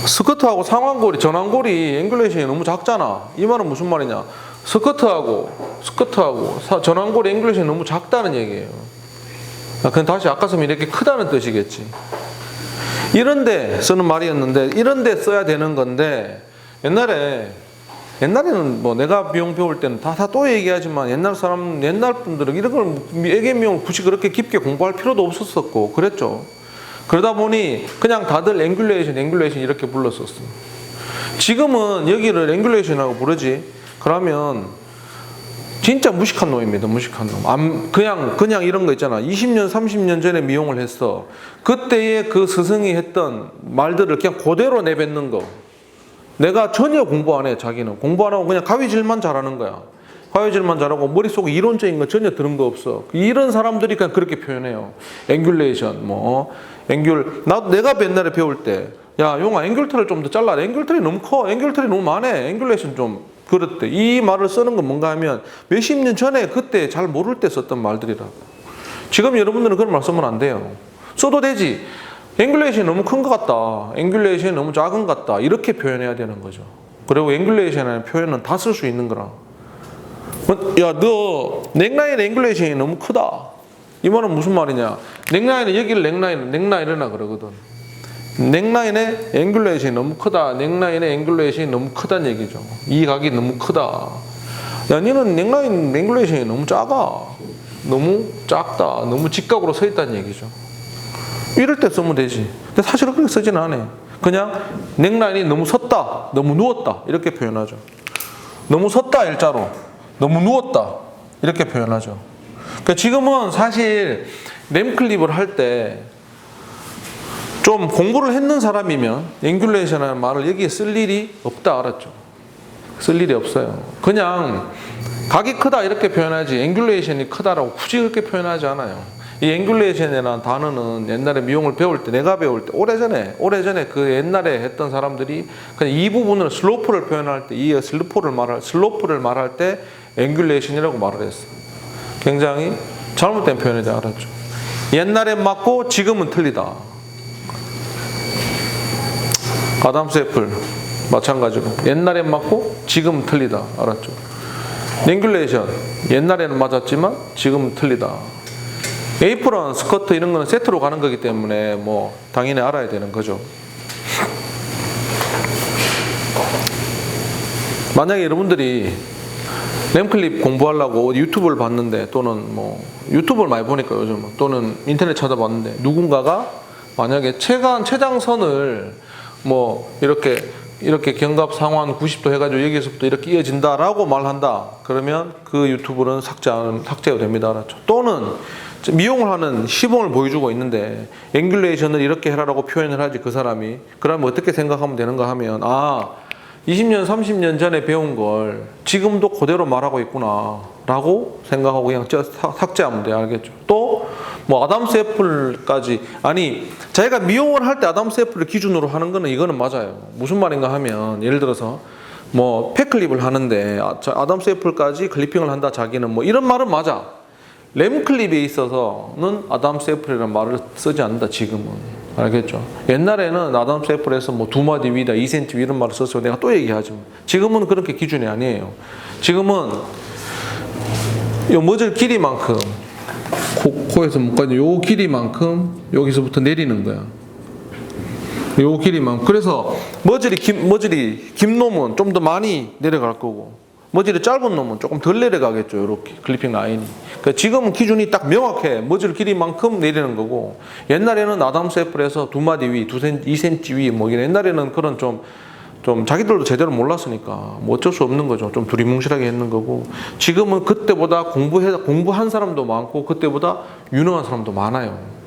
스커트하고 상완골이, 전완골이 앵글레이션이 너무 작잖아. 이 말은 무슨 말이냐? 스커트하고 전완골이 앵글레이션이 너무 작다는 얘기예요. 그건 다시 앞가슴이 이렇게 크다는 뜻이겠지. 이런데 쓰는 말이었는데, 이런데 써야 되는 건데, 옛날에는 뭐 내가 미용 배울 때는 다 또 얘기하지만 옛날 분들은 이런 걸 애견 미용을 굳이 그렇게 깊게 공부할 필요도 없었었고 그랬죠. 그러다 보니 그냥 다들 앵귤레이션 이렇게 불렀었습니다. 지금은 여기를 앵귤레이션이라고 부르지. 그러면 진짜 무식한 놈입니다. 무식한 놈. 그냥 이런 거 있잖아. 20년, 30년 전에 미용을 했어. 그때의 그 스승이 했던 말들을 그냥 그대로 내뱉는 거. 내가 전혀 공부 안 해, 자기는. 공부 안 하고 그냥 가위질만 잘하는 거야. 가위질만 잘하고 머릿속에 이론적인 거 전혀 들은 거 없어. 이런 사람들이 그냥 그렇게 표현해요. 앵귤레이션, 내가 옛날에 배울 때, 야, 용아, 앵귤털을 좀 더 잘라. 앵귤털이 너무 커. 앵귤털이 너무 많아. 앵귤레이션 좀. 그랬대. 이 말을 쓰는 건 뭔가 하면 몇십 년 전에 그때 잘 모를 때 썼던 말들이라고. 지금 여러분들은 그런 말 쓰면 안 돼요. 써도 되지. 앵귤레이션이 너무 큰 것 같다. 앵귤레이션이 너무 작은 것 같다. 이렇게 표현해야 되는 거죠. 그리고 앵귤레이션이라는 표현은 다 쓸 수 있는 거라. 야, 너 넥라인 앵귤레이션이 너무 크다. 이 말은 무슨 말이냐? 넥라인은 여기를 넥라인이라 그러거든. 넥라인의 앵귤레이션이 너무 크다. 넥라인의 앵귤레이션이 너무 크다는 얘기죠. 이 각이 너무 크다. 야, 니는 넥라인 앵귤레이션이 너무 작아. 너무 작다. 너무 직각으로 서 있다는 얘기죠. 이럴 때 쓰면 되지. 근데 사실은 그렇게 쓰지는 않아요. 그냥 넥라인이 너무 섰다. 너무 누웠다. 이렇게 표현하죠. 너무 섰다 일자로. 너무 누웠다. 이렇게 표현하죠. 그러니까 지금은 사실 램클립을 할 때 좀 공부를 했는 사람이면 앵귤레이션이라는 말을 여기에 쓸 일이 없다 알았죠. 쓸 일이 없어요. 그냥 각이 크다 이렇게 표현하지 앵귤레이션이 크다라고 굳이 그렇게 표현하지 않아요. 이 앵귤레이션이라는 단어는 옛날에 미용을 배울 때, 내가 배울 때 오래전에 그 옛날에 했던 사람들이 그냥 이 부분을 슬로프를 표현할 때, 이 슬로프를 말할 때 앵귤레이션이라고 말을 했어. 굉장히 잘못된 표현인지 알았죠. 옛날엔 맞고 지금은 틀리다. 아담스 애플 마찬가지로 옛날엔 맞고 지금은 틀리다. 알았죠? 앵귤레이션 옛날에는 맞았지만 지금은 틀리다. 에이프런, 스커트 이런 거는 세트로 가는 거기 때문에 뭐 당연히 알아야 되는 거죠. 만약에 여러분들이 램클립 공부하려고 유튜브를 봤는데 또는 뭐 유튜브를 많이 보니까 요즘 또는 인터넷 찾아봤는데 누군가가 만약에 최장선을 뭐 이렇게 견갑 상완 90도 해가지고 여기서부터 이렇게 이어진다라고 말한다. 그러면 그 유튜브는 삭제가 됩니다. 알았죠? 또는 미용을 하는 시범을 보여주고 있는데 앵귤레이션을 이렇게 해라라고 표현을 하지 그 사람이. 그러면 어떻게 생각하면 되는가 하면 20년 30년 전에 배운 걸 지금도 그대로 말하고 있구나 라고 생각하고 그냥 삭제하면 돼요. 알겠죠? 또 뭐 아담스 애플까지 자기가 미용을 할 때 아담스 애플을 기준으로 하는 거는 이거는 맞아요. 무슨 말인가 하면 예를 들어서 뭐 팩클립을 하는데 아담스 애플까지 클리핑을 한다 자기는 뭐 이런 말은 맞아. 램클립에 있어서는 아담스 애플이라는 말을 쓰지 않는다 지금은. 알겠죠? 옛날에는 아담스 애플에서 뭐 2마디 위다 2cm 위 이런 말을 썼어. 내가 또 얘기하지. 지금은 그렇게 기준이 아니에요. 지금은 이 머즐 길이만큼 코에서 목까지 요 길이만큼 여기서부터 내리는 거야. 요 길이만큼. 그래서 머즐이 긴 놈은 좀 더 많이 내려갈 거고 머즐이 짧은 놈은 조금 덜 내려가겠죠. 이렇게 클리핑 라인이. 그러니까 지금은 기준이 딱 명확해. 머즐 길이만큼 내리는 거고 옛날에는 아담스 애플에서 2마디 위, 2cm 위 뭐 옛날에는 그런 좀 자기들도 제대로 몰랐으니까 뭐 어쩔 수 없는 거죠. 좀 두리뭉실하게 했는 거고 지금은 그때보다 공부한 사람도 많고 그때보다 유능한 사람도 많아요.